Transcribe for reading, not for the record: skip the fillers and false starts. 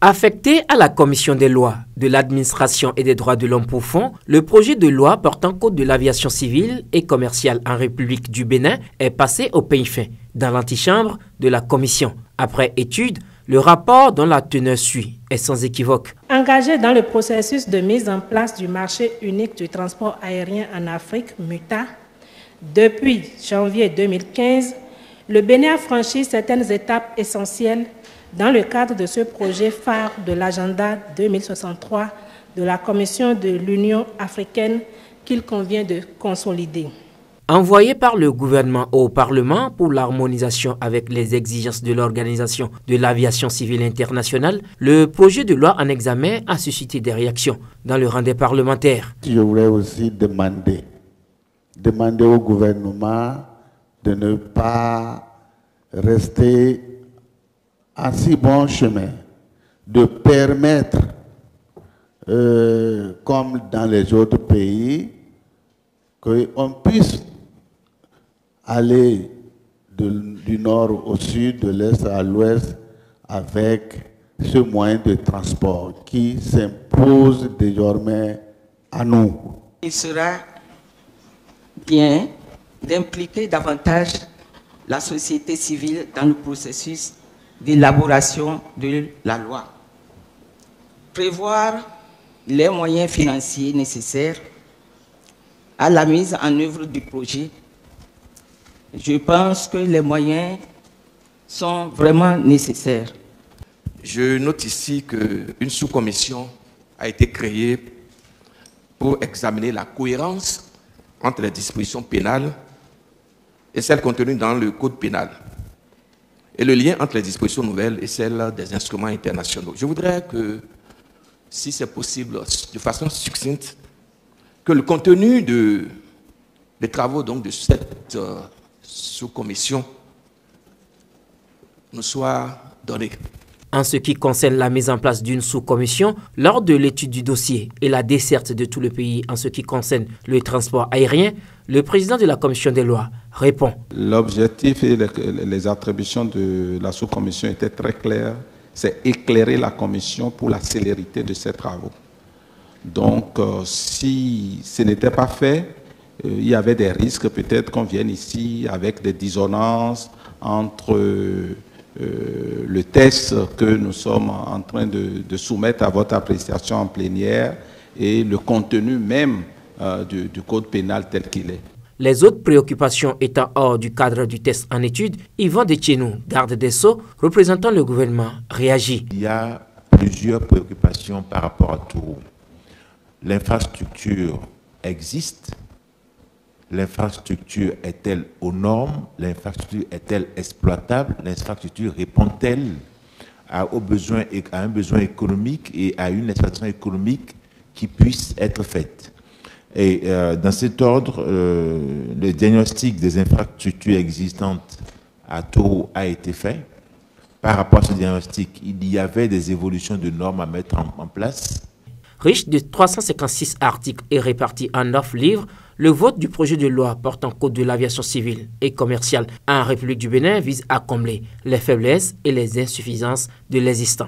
Affecté à la commission des lois, de l'administration et des droits de l'homme pour fond, le projet de loi portant code de l'aviation civile et commerciale en République du Bénin est passé au peigne fin dans l'antichambre de la commission. Après étude, le rapport dont la teneur suit est sans équivoque. Engagé dans le processus de mise en place du marché unique du transport aérien en Afrique, MUTA, depuis janvier 2015, le Bénin a franchi certaines étapes essentielles dans le cadre de ce projet phare de l'agenda 2063 de la Commission de l'Union africaine qu'il convient de consolider. Envoyé par le gouvernement au Parlement pour l'harmonisation avec les exigences de l'Organisation de l'aviation civile internationale, le projet de loi en examen a suscité des réactions dans le rang des parlementaires. Je voudrais aussi demander au gouvernement de ne pas rester en si bon chemin, de permettre, comme dans les autres pays, qu'on puisse aller du nord au sud, de l'est à l'ouest, avec ce moyen de transport qui s'impose désormais à nous. Il sera bien d'impliquer davantage la société civile dans le processus d'élaboration de la loi. Prévoir les moyens financiers nécessaires à la mise en œuvre du projet. Je pense que les moyens sont vraiment nécessaires. Je note ici qu'une sous-commission a été créée pour examiner la cohérence entre les dispositions pénales et celles contenues dans le code pénal, et le lien entre les dispositions nouvelles et celles des instruments internationaux. Je voudrais que, si c'est possible, de façon succincte, que le contenu des travaux donc, de cette sous-commission nous soit donné. En ce qui concerne la mise en place d'une sous-commission, lors de l'étude du dossier et la desserte de tout le pays en ce qui concerne le transport aérien, le président de la commission des lois répond. L'objectif et les attributions de la sous-commission étaient très clairs. C'est éclairer la commission pour la célérité de ses travaux. Donc, si ce n'était pas fait, il y avait des risques peut-être qu'on vienne ici avec des dissonances entre le test que nous sommes en train de soumettre à votre appréciation en plénière et le contenu même du code pénal tel qu'il est. Les autres préoccupations étant hors du cadre du test en étude, Yvan Detchenou, garde des Sceaux, représentant le gouvernement, réagit. Il y a plusieurs préoccupations par rapport à tout. L'infrastructure existe. L'infrastructure est-elle aux normes? L'infrastructure est-elle exploitable? L'infrastructure répond-elle à un besoin économique et à une exploitation économique qui puisse être faite? Et dans cet ordre, le diagnostic des infrastructures existantes à Toro a été fait. Par rapport à ce diagnostic, il y avait des évolutions de normes à mettre en place. Riche de 356 articles et réparti en 9 livres, le vote du projet de loi portant code de l'aviation civile et commerciale en République du Bénin vise à combler les faiblesses et les insuffisances de l'existant.